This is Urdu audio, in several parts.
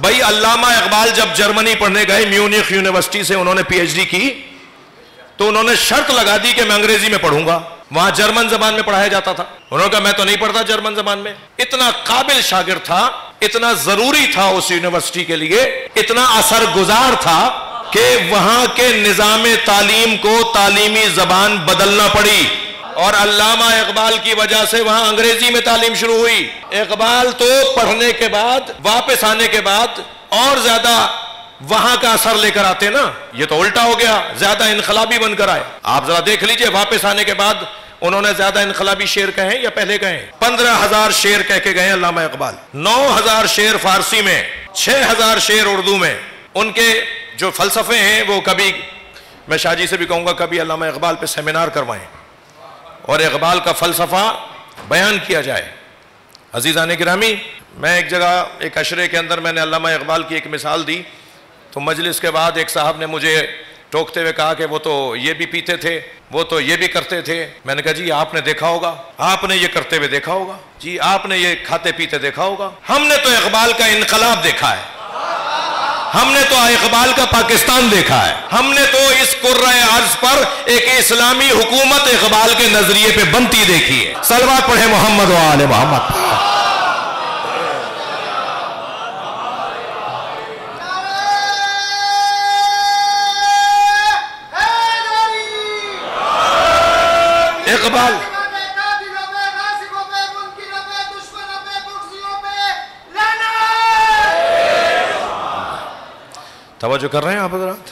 بھائی علامہ اقبال جب جرمنی پڑھنے گئے میونخ یونیورسٹی سے انہوں نے پی ایچ ڈی کی تو انہوں نے شرط لگا دی کہ میں انگریزی میں پڑھوں گا. وہاں جرمن زبان میں پڑھایا جاتا تھا. انہوں نے کہا میں تو نہیں پڑھتا جرمن زبان میں. اتنا قابل شاگرد تھا, اتنا ضروری تھا اس یونیورسٹی کے لیے, اتنا اثر گزار تھا کہ وہاں کے نظام تعلیم کو تعلیمی زبان بدلنا پڑی, اور علامہ اقبال کی وجہ سے وہاں انگریزی میں تعلیم شروع ہوئی. اقبال تو پڑھنے کے بعد واپس آنے کے بعد اور زیادہ وہاں کا اثر لے کر آتے نا, یہ تو الٹا ہو گیا, زیادہ انقلابی بن کر آئے. آپ ذرا دیکھ لیجئے واپس آنے کے بعد انہوں نے زیادہ انقلابی شعر کہیں یا پہلے کہیں؟ 15,000 شعر کہہ کے گئے علامہ اقبال, 9,000 شعر فارسی میں, 6,000 شعر اردو میں. ان کے جو فلسفے ہیں وہ کبھی میں شاہ جی سے بھی کہوں گا کبھی علامہ اقبال پہ سیمینار کروائیں اور اقبال کا فلسفہ بیان کیا جائے. عزیزان گرامی, میں ایک جگہ ایک عشرے کے اندر میں نے علامہ اقبال کی ایک مثال دی تو مجلس کے بعد ایک صاحب نے مجھے ٹوکتے ہوئے کہا کہ وہ تو یہ بھی پیتے تھے, وہ تو یہ بھی کرتے تھے. میں نے کہا جی آپ نے دیکھا ہوگا, آپ نے یہ کرتے ہوئے دیکھا ہوگا, جی آپ نے یہ کھاتے پیتے دیکھا ہوگا. ہم نے تو اقبال کا انقلاب دیکھا ہے, ہم نے تو اقبال کا پاکستان دیکھا ہے, ہم نے تو اس کرۂ ارض پر ایک اسلامی حکومت اقبال کے نظریے پہ بنتی دیکھی ہے. صلوات پڑھیں محمد و آل محمد. اقبال توجہ کر رہے ہیں آپ حضرات؟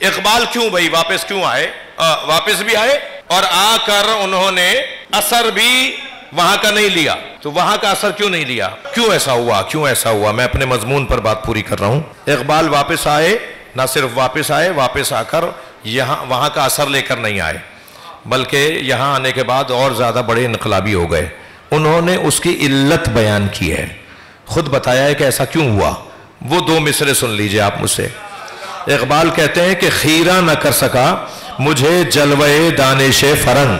اقبال کیوں بھائی واپس کیوں آئے؟ واپس بھی آئے اور آ کر انہوں نے اثر بھی وہاں کا نہیں لیا. تو وہاں کا اثر کیوں نہیں لیا؟ کیوں ایسا ہوا؟ کیوں ایسا ہوا؟ میں اپنے مضمون پر بات پوری کر رہا ہوں. اقبال واپس آئے, نہ صرف واپس آئے, واپس آ کر یہاں وہاں کا اثر لے کر نہیں آئے بلکہ یہاں آنے کے بعد اور زیادہ بڑے انقلابی ہو گئے. انہوں نے اس کی علت بیان کی ہے, خود بتایا ہے کہ ایسا کیوں ہوا. وہ 2 مصرے سن لیجئے آپ مجھ سے. اقبال کہتے ہیں کہ خیرہ نہ کر سکا مجھے جلوے دانش فرنگ.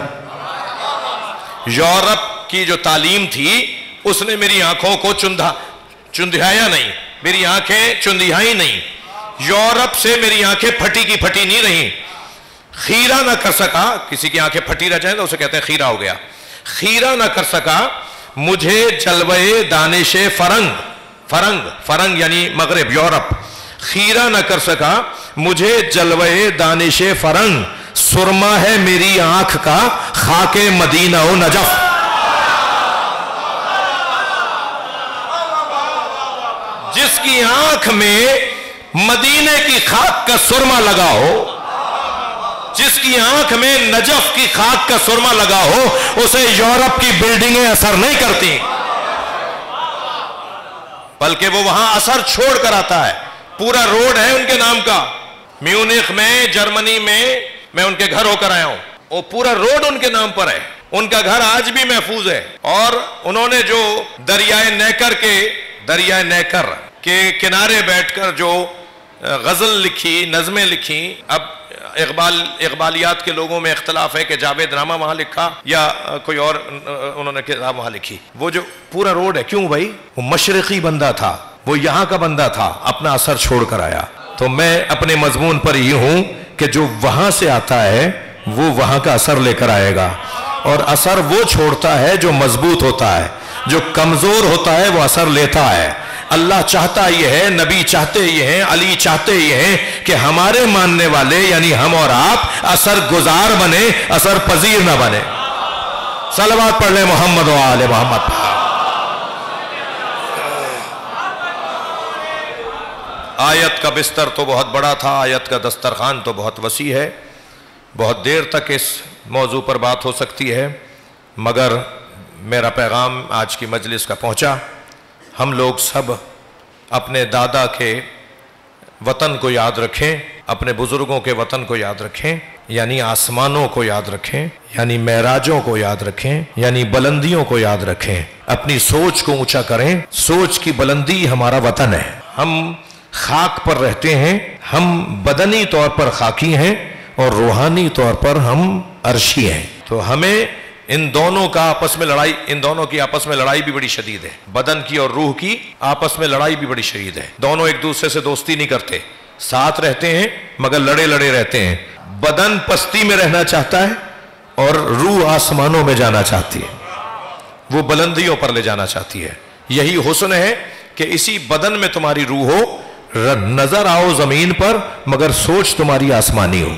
یورپ کی جو تعلیم تھی اس نے میری آنکھوں کو چندھایا نہیں, میری آنکھیں چندھائی نہیں. یورپ سے میری آنکھیں پھٹی کی پھٹی نہیں رہیں. خیرہ نہ کر سکا, کسی کی آنکھیں پھٹی رہ جائیں تو اسے کہتے ہیں خیرہ ہو گیا. خیرہ نہ کر سکا مجھے جلوے دانش فرنگ, فرنگ یعنی مغرب, یورپ. خیرہ نہ کر سکا مجھے جلوے دانش فرنگ, سرما ہے میری آنکھ کا خاک مدینہ و نجف. جس کی آنکھ میں مدینے کی خاک کا سرما لگا ہو, جس کی آنکھ میں نجف کی خاک کا سرما لگا ہو, اسے یورپ کی بلڈنگیں اثر نہیں کرتی بلکہ وہ وہاں اثر چھوڑ کر آتا ہے. پورا روڈ ہے ان کے نام کا. میونخ میں, جرمنی میں ان کے گھر ہو کر آیا ہوں, وہ پورا روڈ ان کے نام پر ہے. ان کا گھر آج بھی محفوظ ہے. اور انہوں نے جو دریائے نیکر کے کنارے بیٹھ کر جو غزل لکھی, نظمیں لکھی. اب اقبالیات کے لوگوں میں اختلاف ہے کہ جاوید نامہ وہاں لکھا یا کوئی اور انہوں نے کتاب وہاں لکھی. وہ جو پورا روڈ ہے, کیوں بھائی؟ وہ مشرقی بندہ تھا, وہ یہاں کا بندہ تھا, اپنا اثر چھوڑ کر آیا. تو میں اپنے مضمون پر یہ ہوں کہ جو وہاں سے آتا ہے وہ وہاں کا اثر لے کر آئے گا, اور اثر وہ چھوڑتا ہے جو مضبوط ہوتا ہے, جو کمزور ہوتا ہے وہ اثر لیتا ہے. اللہ چاہتا یہ ہے, نبی چاہتے یہ ہیں, علی چاہتے یہ ہیں کہ ہمارے ماننے والے یعنی ہم اور آپ اثر گزار بنے, اثر پذیر نہ بنے. صلوات پڑھ لیں محمد و آل محمد. آیت کا بستر تو بہت بڑا تھا, آیت کا دسترخوان تو بہت وسیع ہے, بہت دیر تک اس موضوع پر بات ہو سکتی ہے, مگر میرا پیغام آج کی مجلس کا پہنچا. ہم لوگ سب اپنے دادا کے وطن کو یاد رکھیں, اپنے بزرگوں کے وطن کو یاد رکھیں, یعنی آسمانوں کو یاد رکھیں, یعنی معراجوں کو یاد رکھیں, یعنی بلندیوں کو یاد رکھیں. اپنی سوچ کو اونچا کریں, سوچ کی بلندی ہمارا وطن ہے. ہم خاک پر رہتے ہیں, ہم بدنی طور پر خاکی ہیں اور روحانی طور پر ہم عرشی ہیں. تو ہمیں ان دونوں کا آپس میں لڑائی، ان دونوں کی آپس میں لڑائی بھی بڑی شدید ہے، بدن کی اور روح کی آپس میں لڑائی بھی بڑی شدید ہے. دونوں ایک دوسرے سے دوستی نہیں کرتے، ساتھ رہتے ہیں مگر لڑے لڑے رہتے ہیں. بدن پستی میں رہنا چاہتا ہے اور روح آسمانوں میں جانا چاہتی ہے، وہ بلندیوں پر لے جانا چاہتی ہے. یہی حسن ہے کہ اسی بدن میں تمہاری روح ہو، نظر آؤ زمین پر مگر سوچ تمہاری آسمانی ہو.